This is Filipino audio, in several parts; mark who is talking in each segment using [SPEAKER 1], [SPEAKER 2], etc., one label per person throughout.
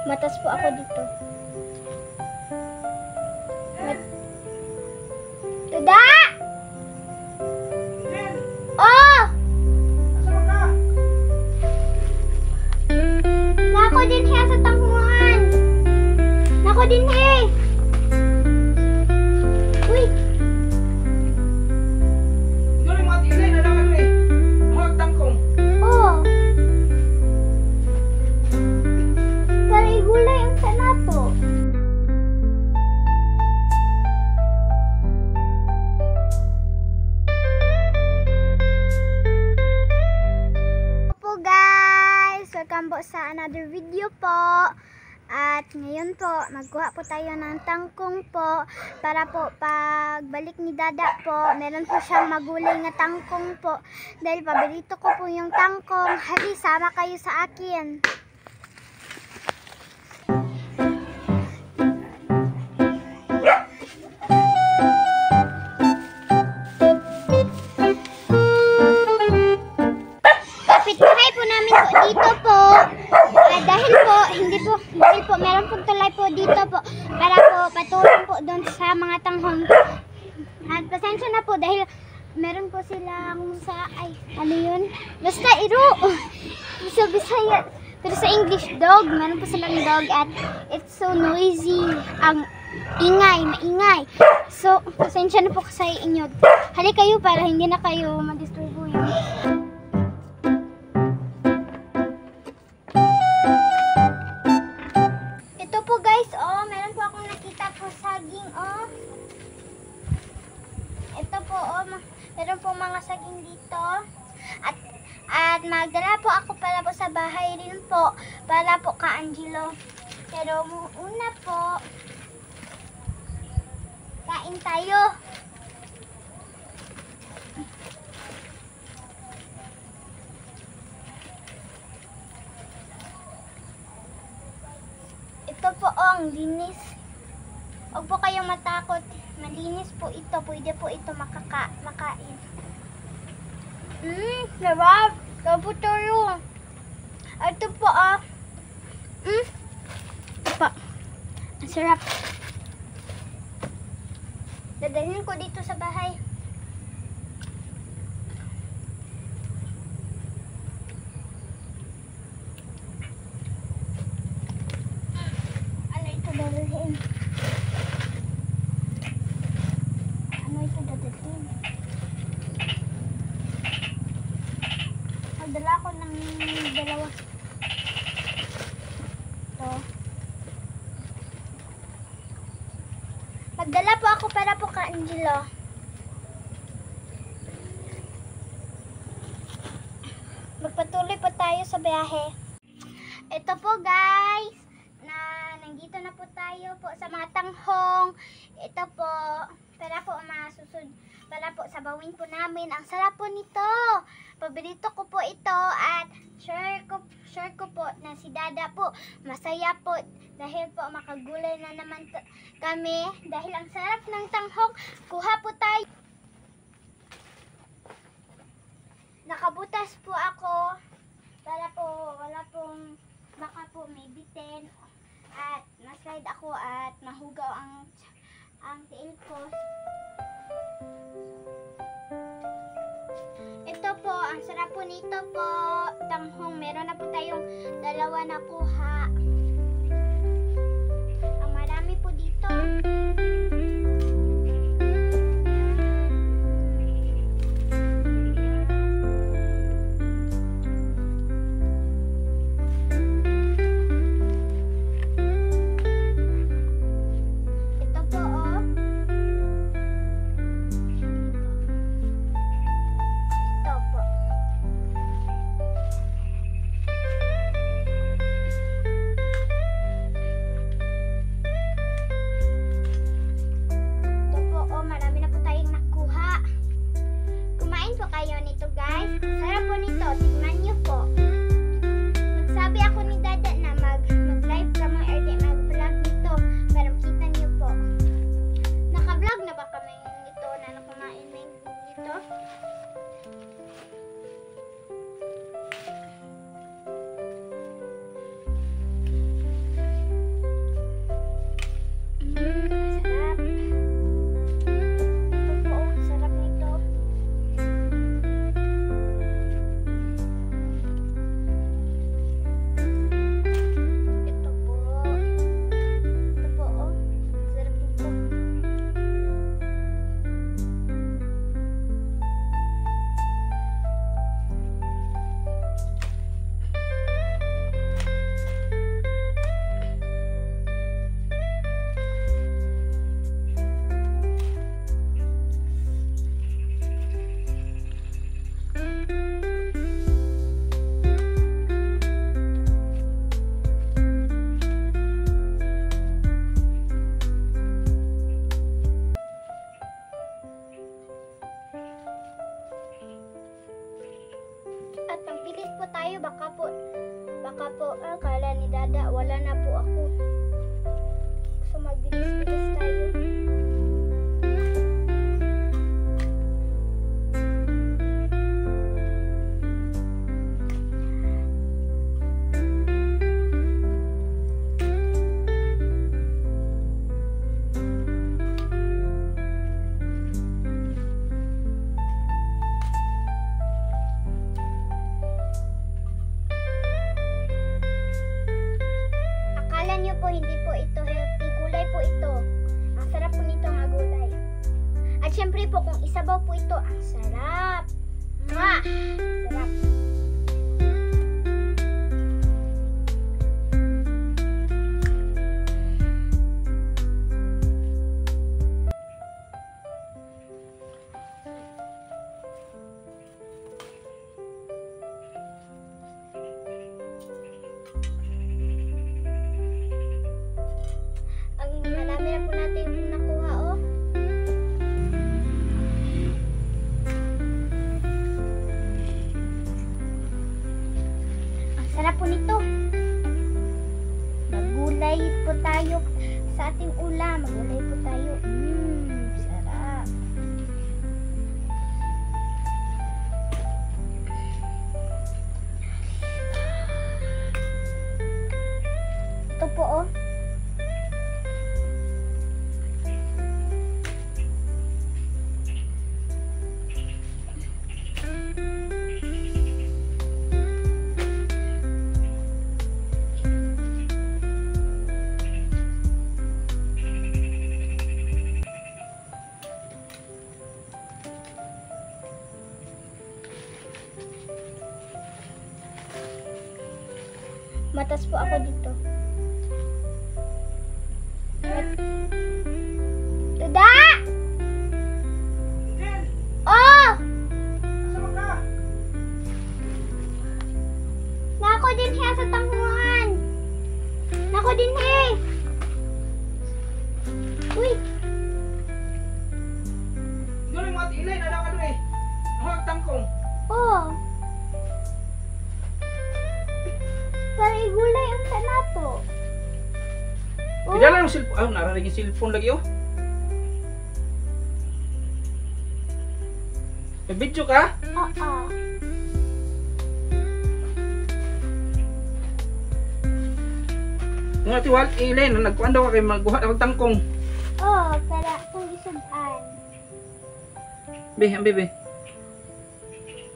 [SPEAKER 1] Matas po ako dito. Tada! Oh! Nako din he sa tangkuhan. Nako din he. Uy.
[SPEAKER 2] Dili mo atilay na lang ni. Mo tangkong.
[SPEAKER 1] Oh. Para igulay ang sanato. Po guys, welcome po sa another video po. At ngayon po, magkuha po tayo ng tangkong po para po pagbalik ni Dada po, meron po siyang magulay na tangkong po. Dahil paborito ko po yung tangkong. Hali, sama kayo sa akin. Kapitbahay po namin po dito po. Dahil po meron pong tulay po dito po para po patulong po doon sa mga tanghong. At pasensya na po dahil meron po silang ano yun? Basta iro. Sa Bisaya. Pero sa English dog, meron po silang dog at it's so noisy. Ang maingay. So, pasensya na po sa inyo. Hali kayo para hindi na kayo madisturbo yun. Saging, oh. Ito po, oh. Meron po mga saging dito. At magdala po ako para po sa bahay rin po. Para po ka Angelo. Pero una po, kain tayo. Ito po, oh, ang linis. Huwag po kayong matakot. Malinis po ito. Pwede po ito makain. Sarap. Sarap po tayo. Ito po, ah. Ito po. Ang sarap. Dadalhin ko dito sa bahay. Ano ito dadalhin? Magdala ko ng dalawa. Ito. Magdala po ako para po ka Angelo. Magpatuloy po tayo sa biyahe. Ito po guys. Nandito na po tayo po sa mga tanghong. Ito po. Para po para po sabawin po namin. Ang sarap po nito. Paborito ko po ito at sure ko po na si Dada po masaya po dahil po makagulay na naman kami dahil ang sarap ng tanghong. Kuha po tayo. Nakabutas po ako para po wala pong baka po may bitin at na-slide ako at mahugaw ang tiil ko. Ito po, ang sarap po nito po, tanghong. Meron na po tayong dalawa na kuha. Ang marami po dito. Ito po, oh. Ito po. po ako. So magbilis-bilis tayo. Akala niyo po hindi po ito healthy. Gulay po ito. Ang sarap po nito nga gulay. At syempre po kung isabaw po ito, ang sarap. Mwah! Sarap. Ang marami na po natin yung nakuha, oh. Ang sarap po nito. Magulay po tayo sa ating ulam. Magulay po tayo. Sarap. Ito po, oh. Matas po ako dito. Tuda! Oh!
[SPEAKER 2] Sama ka?
[SPEAKER 1] Nako din siya sa tanghuan. Nako din he. Uy,
[SPEAKER 2] Doon yung mga ilay, nalaw ka doon eh. Mahog tangkong.
[SPEAKER 1] oh. Para igulay ang sanato. Oh,
[SPEAKER 2] Idala yung cellphone. Ah, narinig yung cellphone lagi oh. May video ka?
[SPEAKER 1] oo.
[SPEAKER 2] Nga tiwal, ilay, nagkuhan daw ka kayo magbuhat ako tangkong.
[SPEAKER 1] Oh, para kung isudan.
[SPEAKER 2] Be, ang bebe.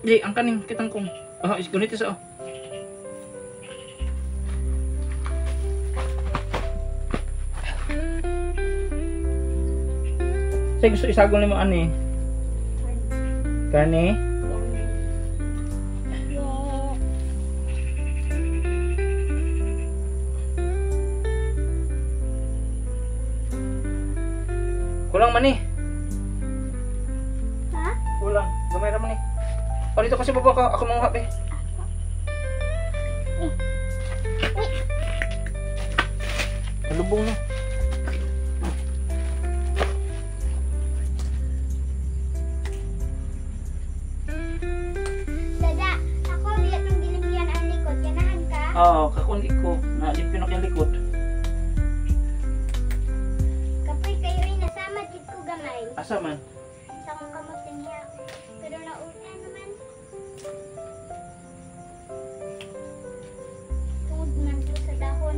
[SPEAKER 2] Be, ang kaning kitangkong. Oh, is gunit sa oh. Saya gusto isagol ni mo ani. Kani?
[SPEAKER 1] Yeah.
[SPEAKER 2] Kulang man ni.
[SPEAKER 1] Ha?
[SPEAKER 2] Kulang. Gamay ra man ni. Oh, dito kasi baba ka. Ako manguha be.
[SPEAKER 1] Uy.
[SPEAKER 2] Malubong no.
[SPEAKER 1] Dada, ako lihat ng ginimpian ang likod. Ganahan ka?
[SPEAKER 2] Oo, kakundi ko. Nalipin ako yung likod.
[SPEAKER 1] Kapoy kayo ay nasama dito ko gamay.
[SPEAKER 2] Asa man?
[SPEAKER 1] Sa kong kamutin niya. Pero nauna naman. Tungod man to sa dahon.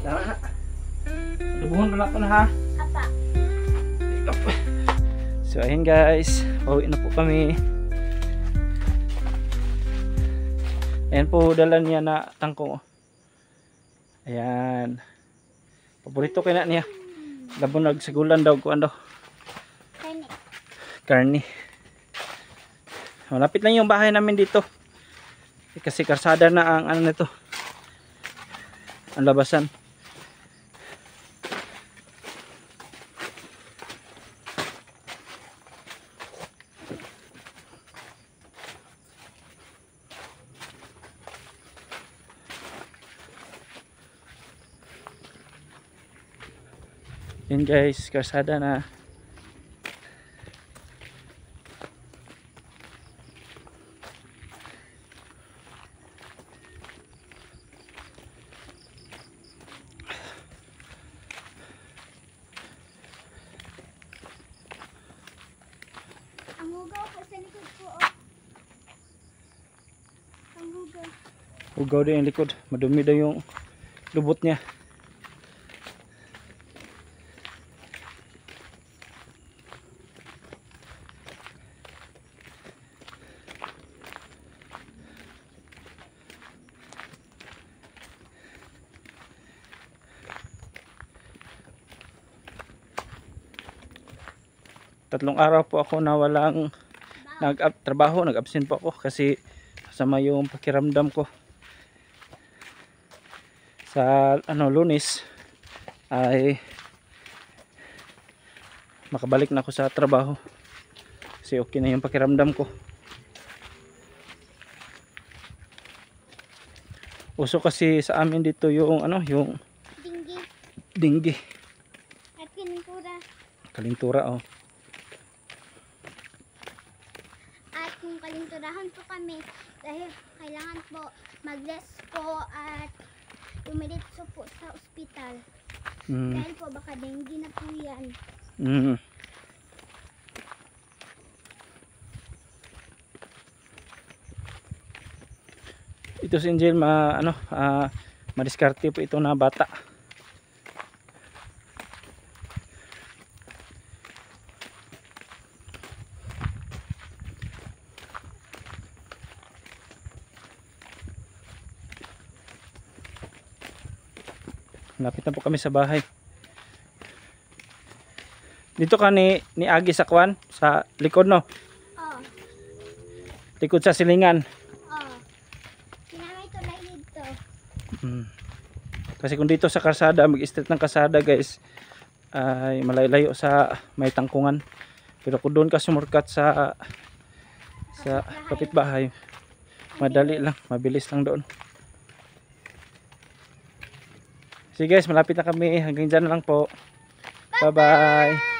[SPEAKER 2] Tama na. Lubuhon na nato na ha.
[SPEAKER 1] Apa?
[SPEAKER 2] So ayun guys, pauwi na po kami. Ayan po dala niya na tangkong. Ayan. Paborito kaya na niya. Labon nagsagulan daw kuan daw.
[SPEAKER 1] Kani.
[SPEAKER 2] Karni. Malapit lang yung bahay namin dito. Kasi karsada na ang ano nito. Ang labasan. Yun guys, karsada na.
[SPEAKER 1] Ang hugaw po sa likod po. Oh. Ang hugaw.
[SPEAKER 2] Ugaw din yung likod. Madumi daw yung lubot niya. Tatlong araw po ako na walang trabaho, nag-absent po ako kasi sama yung pakiramdam ko. Sa Lunes ay makabalik na ako sa trabaho kasi okay na yung pakiramdam ko. Uso kasi sa amin dito yung yung dinggi
[SPEAKER 1] at
[SPEAKER 2] kalintura. Oh.
[SPEAKER 1] At kung kalinturahan po kami dahil kailangan po mag-rest po at dumiretso po sa ospital. Dahil po baka dengue na po yan.
[SPEAKER 2] Ito si Angel madiskarte po ito na bata. Lapit na po kami sa bahay. Dito ka ni Agi sa kwan sa likod, no?
[SPEAKER 1] Oh.
[SPEAKER 2] Likod sa silingan.
[SPEAKER 1] Oh. Kinamay ito na dito.
[SPEAKER 2] Kasi kung dito sa kalsada, mag-street ng kalsada guys, ay malayo sa may tangkungan. Pero kung doon ka sumurkat sa kapitbahay, madali lang, mabilis lang doon. Sige guys, malapit na kami. Hanggang dyan na lang po. Bye bye.